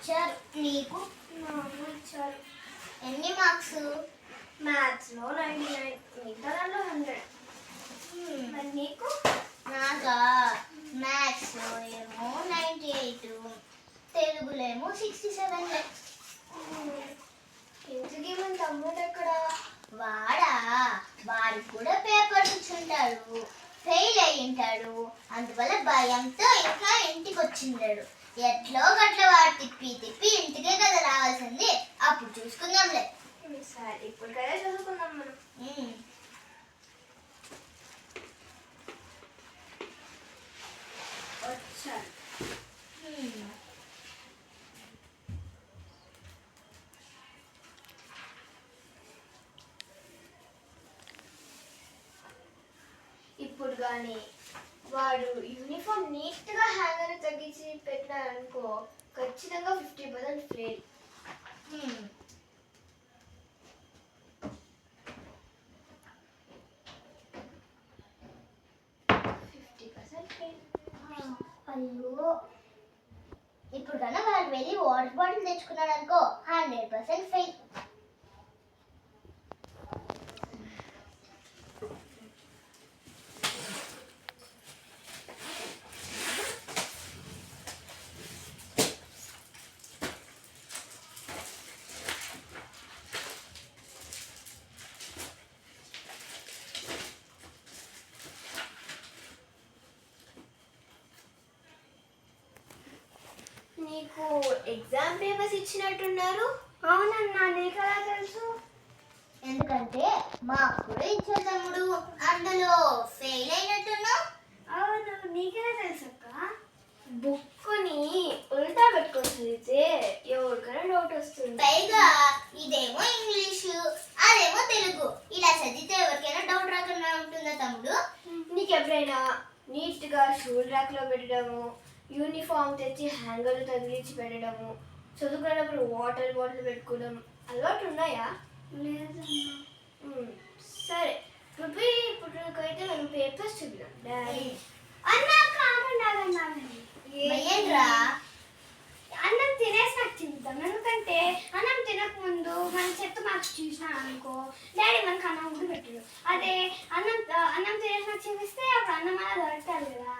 ఇచ్చారు. నీకు? నాకు ఇచ్చారు. ఎన్ని మార్క్స్? మ్యాథ్స్లో 99, మిగతా దాంట్లో 100. మరి నీకు? నాకా మ్యాథ్స్లో ఏమో 98, తెలుగులో ఏమో 67. ఇంతకీ మన తమ్ముడు ఎక్కడ? వాడికి కూడా పేపర్ ఇచ్చుంటాడు, ఫెయిల్ అయ్యి ఉంటాడు. అందువల్ల భయంతో ఇంకా ఇంటికి వచ్చిండాడు. ఎట్లో గట్ల వాడు తిప్పి ఇంటికే కదా రావాల్సింది. అప్పుడు చూసుకుందాంలే. సరే, ఇప్పుడు కదా చదువుకుందాం మనం. వచ్చాను. ఇప్పుడు కానీ వాడు యూనిఫామ్ నీట్గా హ్యాంగర్ తగ్గించి పెట్టినారనుకో, ఖచ్చితంగా 50% ఫెయిల్. అయ్యో, ఇప్పుడు కన్నా వాడు వెళ్ళి వాటర్ బాటిల్ తెచ్చుకున్నాడు అనుకో, 100% ఫెయిల్. నీకు ఎగ్జామ్ పేపర్స్ ఇచ్చినట్టున్నారు? అవునన్నా, నీకు ఎలా తెలుసు? ఎందుకంటే మాకు కూడా ఇచ్చారు తమ్ముడు, అందులో ఫెయిల్ అయినట్టున్నావు. అవును, నీకెలా తెలుసు అక్క? బుక్కుని ఉల్టా పెట్టుకొని చదివితే ఎవరికైనా డౌట్ వస్తుంది. పైగా ఇదేమో ఇంగ్లీషు, అదేమో తెలుగు. ఇలా చదివితే ఎవరికైనా డౌట్ రాకుండా ఉంటుందా తమ్ముడు? నీకు ఎప్పుడైనా నీట్గా షూల్ ర్యాక్లో పెట్టడము, యూనిఫామ్ తెచ్చి హ్యాంగర్లు తగిలించి పెట్టడము, చదువుకున్నప్పుడు వాటర్ బాటిల్ పెట్టుకోవడం అలవాటు ఉన్నాయా? లేదమ్మా. సరే, ఇప్పుడుకైతే మనం పేపర్స్ చూద్దాం. డాడీ అన్నం తినేసి నాకు చూద్దాం. ఎందుకంటే అన్నం తినకముందు మన చెత్త మార్క్స్ చూసినాను అనుకో, డాడీ మనకు అన్నం కూడా పెట్టడు. అదే అన్నం తినేసి నాకు చూపిస్తే అప్పుడు అన్నం అలా దొరకాలి కదా.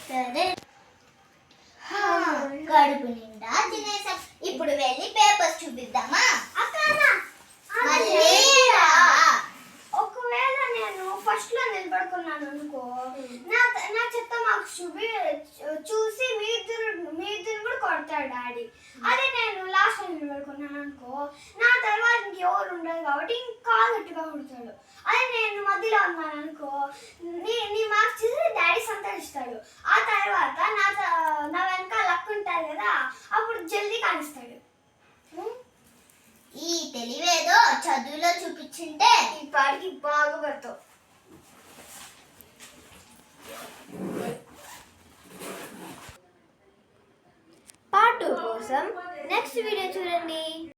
సరే, కడుపు నిండా తినేసాం. ఇప్పుడు వెళ్ళి పేపర్స్ చూపిద్దామా? ఒకవేళ నేను ఫస్ట్ లో నిలబడుకున్నాను అనుకో, నా చెత్త మార్క్స్ చూసి మీ ఇద్దరు కూడా కొడతాడు డాడీ. అదే నేను లాస్ట్ లో నిలబడుకున్నాను అనుకో, నా తర్వాత ఇంకెవరు ఉండదు కాబట్టి ఇంకా గట్టిగా కొడతాడు. అదే నేను మధ్యలో ఉన్నాను అనుకో, నీ మార్క్స్ చూసి డాడీ సంతోషిస్తాడు. ఆ తర్వాత నా వెనక లక్ ఉంటారు కదా, అప్పుడు జల్దీ కానిస్తాడు. ఈ తెలివేదో చదువులో చూపించింటే ఈ పాటికి బాగా పడతావు. పార్ట్ 2 కోసం నెక్స్ట్ వీడియో చూడండి.